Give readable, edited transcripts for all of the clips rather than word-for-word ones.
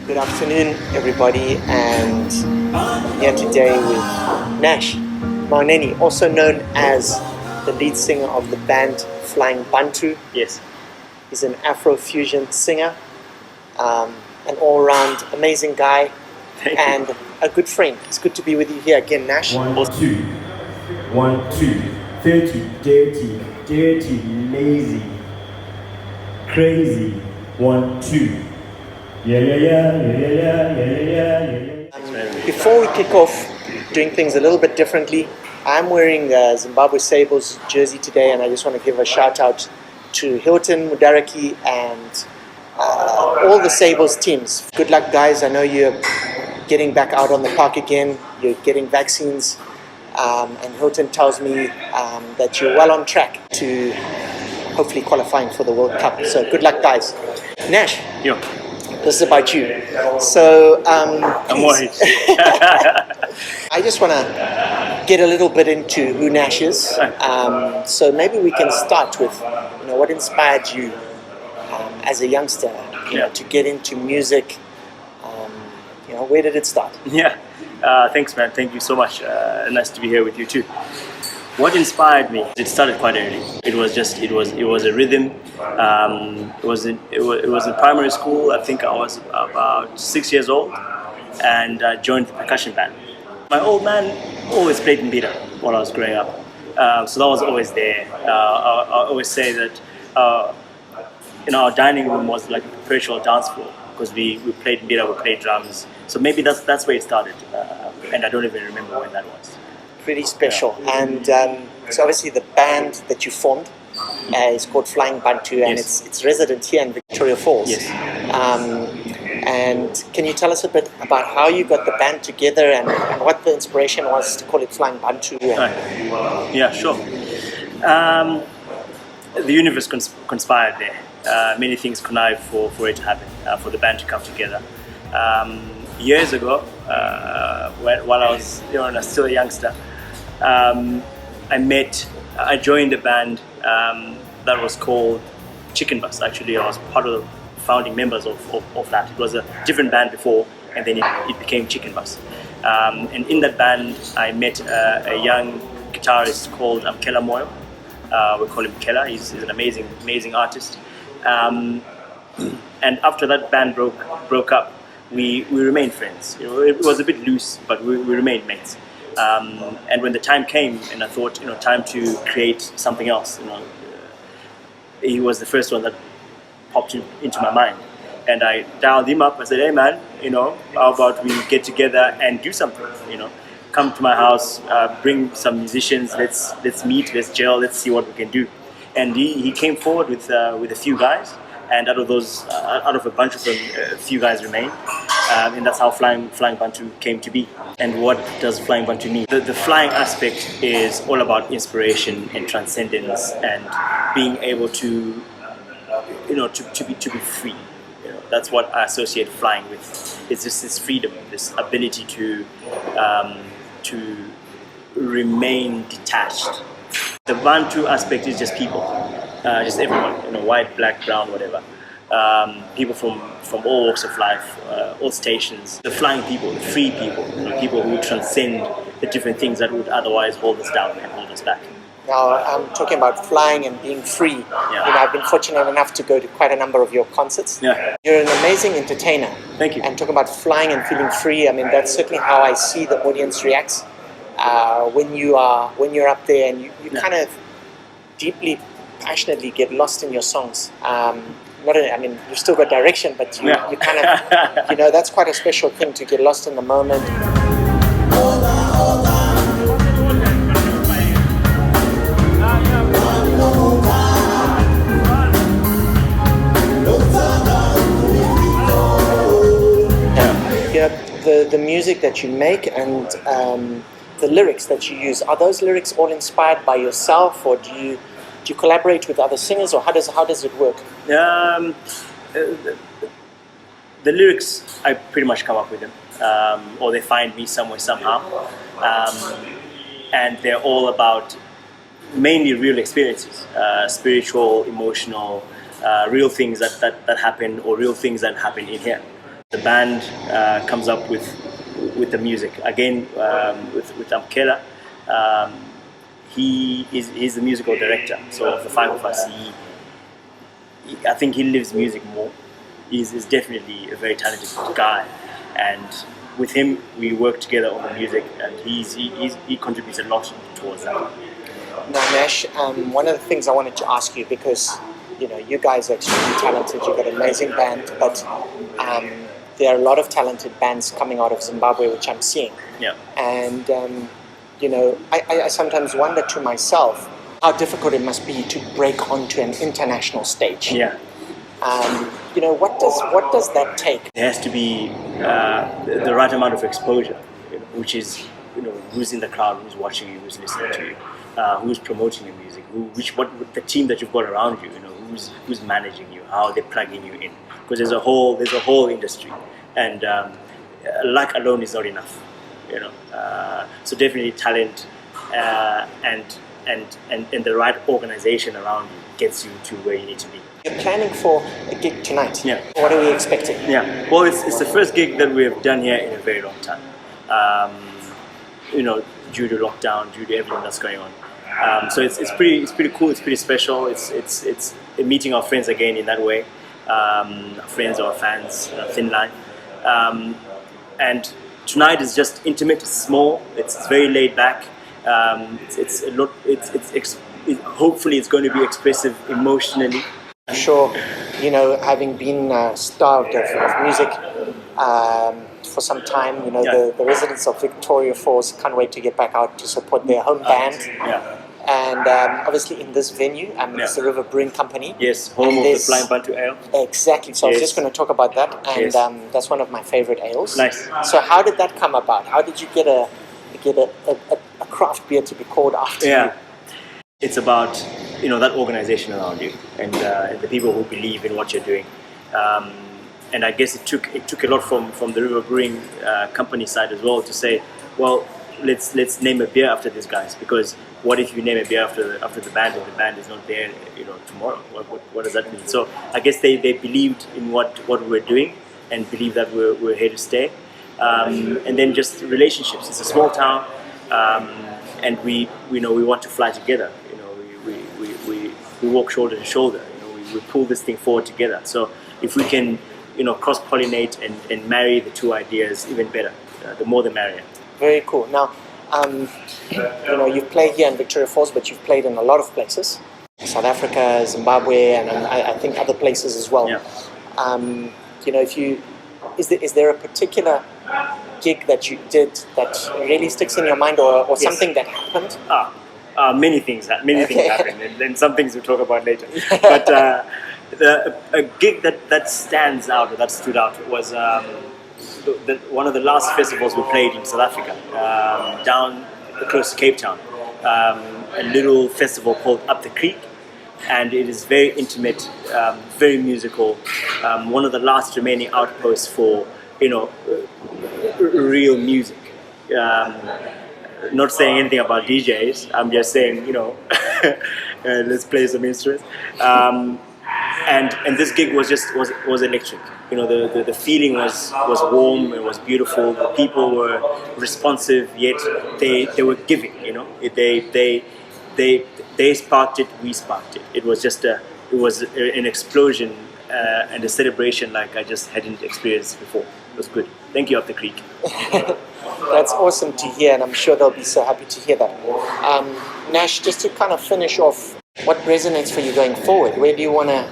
Good afternoon, everybody, and I'm here today with Nash Maoneni, also known as the lead singer of the band Flying Bantu. Yes. He's an Afro-fusion singer, an all-round amazing guy, and a good friend. It's good to be with you here again, Nash. 1, 2, 1, 2, 30, dirty, dirty, lazy, crazy. 1, 2. Before we kick off doing things a little bit differently, I'm wearing Zimbabwe Sables jersey today, and I just want to give a shout out to Hilton, Mudaraki, and all the Sables teams. Good luck, guys. I know you're getting back out on the park again. You're getting vaccines, and Hilton tells me that you're well on track to hopefully qualifying for the World Cup. So good luck, guys. Nash. Yo. This is about you. So, I'm worried. I just want to get a little bit into who Nash is. So maybe we can start with, what inspired you as a youngster, to get into music. Where did it start? Yeah. Thanks, man. Thank you so much. Nice to be here with you too. What inspired me? It started quite early. It was a rhythm. It was in primary school. I think I was about 6 years old, and I joined the percussion band. My old man always played mbira while I was growing up, so that was always there. I always say that our dining room was like a perpetual dance floor because we played mbira, we played drums. So maybe that's where it started, and I don't even remember when that was. Pretty special. And so obviously the band that you formed is called Flying Bantu, and Yes. it's resident here in Victoria Falls. Yes. And can you tell us a bit about how you got the band together and what the inspiration was to call it Flying Bantu? Yeah, sure. The universe conspired there. Many things connived for it to happen, for the band to come together. Years ago, while I was still a youngster, I joined a band that was called Chicken Bus. Actually, I was part of the founding members of that. It was a different band before, and then it became Chicken Bus. And in that band, I met a young guitarist called Mkela Moyo. We call him Kela. He's an amazing artist. And after that band broke up, we remained friends. It was a bit loose, but we remained mates. And when the time came, and I thought, time to create something else. He was the first one that popped into my mind, and I dialed him up. I said, "Hey, man, how about we get together and do something? Come to my house, bring some musicians. Let's meet, let's gel, let's see what we can do." And he came forward with a few guys. And out of a bunch of them, a few guys remained, and that's how Flying Bantu came to be. And what does Flying Bantu mean? The flying aspect is all about inspiration and transcendence, and being able to, to be free. That's what I associate flying with. It's just this freedom, this ability to remain detached. The Bantu aspect is just people. Just everyone, white, black, brown, whatever. People from all walks of life, all stations. The flying people, the free people, people who transcend the different things that would otherwise hold us down and hold us back. Now, I'm talking about flying and being free. Yeah. I've been fortunate enough to go to quite a number of your concerts. Yeah. You're an amazing entertainer. Thank you. And talking about flying and feeling free, that's certainly how I see the audience reacts when you're up there, and you kind of deeply, passionately get lost in your songs. You've still got direction, but you kind of, that's quite a special thing to get lost in the moment. The music that you make and the lyrics that you use, are those lyrics all inspired by yourself, or do you collaborate with other singers, or how does it work? The lyrics, I pretty much come up with them, or they find me somewhere somehow, and they're all about mainly real experiences, spiritual, emotional, real things that happen, or real things that happen in here. The band comes up with the music again with Amkela. He's the musical director. So of the five of us, I think he lives music more. He's definitely a very talented guy, and with him we work together on the music, and he contributes a lot towards that. Now, Nash, one of the things I wanted to ask you, because you guys are extremely talented, you've got an amazing band, but there are a lot of talented bands coming out of Zimbabwe, which I'm seeing. Yeah. And I sometimes wonder to myself how difficult it must be to break onto an international stage. Yeah. What does that take? There has to be the right amount of exposure, which is who's in the crowd, who's watching you, who's listening to you, who's promoting your music, what the team that you've got around you, who's managing you, how they're plugging you in, because there's a whole industry, and luck alone is not enough, so definitely talent and the right organization around you gets you to where you need to be. You're planning for a gig tonight. Yeah. What are we expecting? Yeah. Well, it's the first gig that we have done here in a very long time. Due to lockdown, due to everything that's going on. So it's pretty cool. It's pretty special. It's meeting our friends again in that way. Friends or fans, thin line. And tonight is just intimate. It's small. It's very laid back. It's a lot. Hopefully, it's going to be expressive emotionally. I'm sure, having been starved of music for some time, the residents of Victoria Falls can't wait to get back out to support their home band. Yeah. And obviously in this venue, it's the River Brewing Company. Yes, home of the Flying Bantu ale. Exactly, so I was just going to talk about that, and Yes. that's one of my favorite ales. Nice. So how did that come about? How did you get a craft beer to be called after you? It's about that organization around you and the people who believe in what you're doing. And I guess it took a lot from the River Brewing Company side as well to say, well, let's name a beer after these guys, because what if you name a beer after the band and the band is not there tomorrow? What does that mean? So I guess they believed in what we're doing and believe that we're here to stay. And then just relationships. It's a small town, and we want to fly together. We walk shoulder to shoulder. We pull this thing forward together. So if we can cross-pollinate and marry the two ideas, even better. The more the merrier. Very cool. Now, you've played here in Victoria Falls, but you've played in a lot of places. South Africa, Zimbabwe, and I think other places as well. Yeah. Is there a particular gig that you did that really sticks in your mind, or Yes. something that happened? Many things happened, and some things we'll talk about later. But a gig that stands out, or that stood out, was one of the last festivals we played in South Africa, down close to Cape Town. A little festival called Up the Creek, and it is very intimate, very musical. One of the last remaining outposts for real music. Not saying anything about DJs. I'm just saying, let's play some instruments. And this gig was electric. The feeling was warm. It was beautiful. The people were responsive, yet they were giving. They sparked it. We sparked it. It was an explosion and a celebration like I just hadn't experienced before. It was good. Thank you, Up the Creek. That's awesome to hear, and I'm sure they'll be so happy to hear that. Nash, just to kind of finish off, what resonates for you going forward? Where do you wanna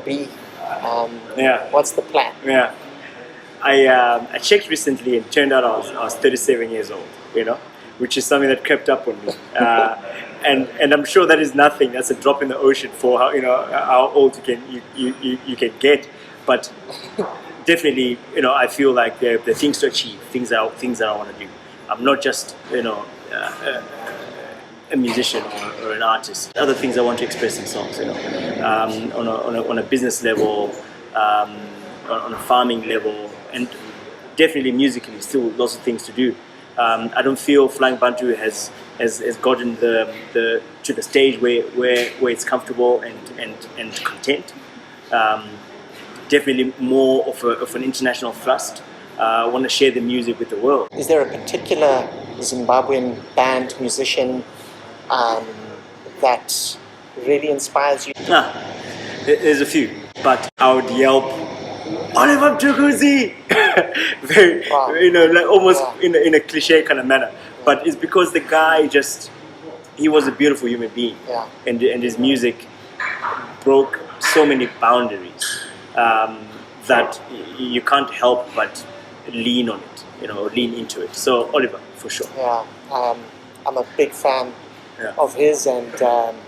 be? What's the plan? Yeah, I checked recently, and turned out I was 37 years old. Which is something that crept up on me, and I'm sure that is nothing. That's a drop in the ocean for how old you can get, but. Definitely, I feel like there are things to achieve, things that I want to do. I'm not just, a musician or an artist. Other things I want to express in songs, on a business level, on a farming level, and definitely musically, still lots of things to do. I don't feel Flying Bantu has gotten to the stage where it's comfortable and content. definitely more of an international thrust. I want to share the music with the world. Is there a particular Zimbabwean band, musician that really inspires you? There's a few, but I would yelp, Oliver Mchukuzi! Very, Wow. like almost Wow. in a cliche kind of manner. But it's because the guy he was a beautiful human being. Yeah. And his music broke so many boundaries that you can't help but lean on it, or lean into it. So Oliver, for sure. Yeah, I'm a big fan of his, and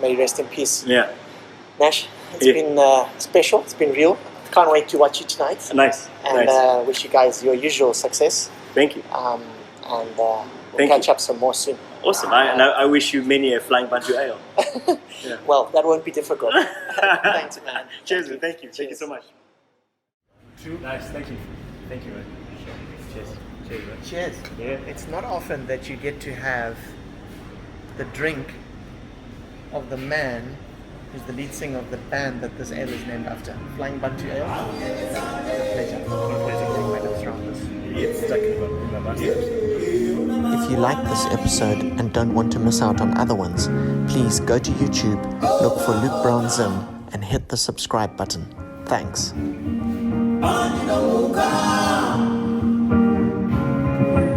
may he rest in peace. Yeah. Nash, it's Yeah. been special, it's been real. Can't wait to watch you tonight. Nice. And nice. wish you guys your usual success. Thank you. And we'll Thank catch you. up some more soon. Awesome. I wish you many a Flying Bantu ale. Yeah. Well, that won't be difficult. Thanks, man. Cheers, man. Thank you. Thank you Cheers. so much. Nice. Thank you. Thank you, man. Cheers. Cheers, man. Cheers. Yeah. It's not often that you get to have the drink of the man who's the lead singer of the band that this ale is named after. Flying Bantu Ale. It's a pleasure. Taking my lips around this. It's stuck in my moustache. If you like this episode and don't want to miss out on other ones, please go to YouTube, look for Luke Brown Zim, and hit the subscribe button. Thanks.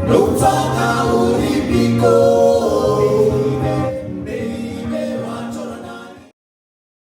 No time.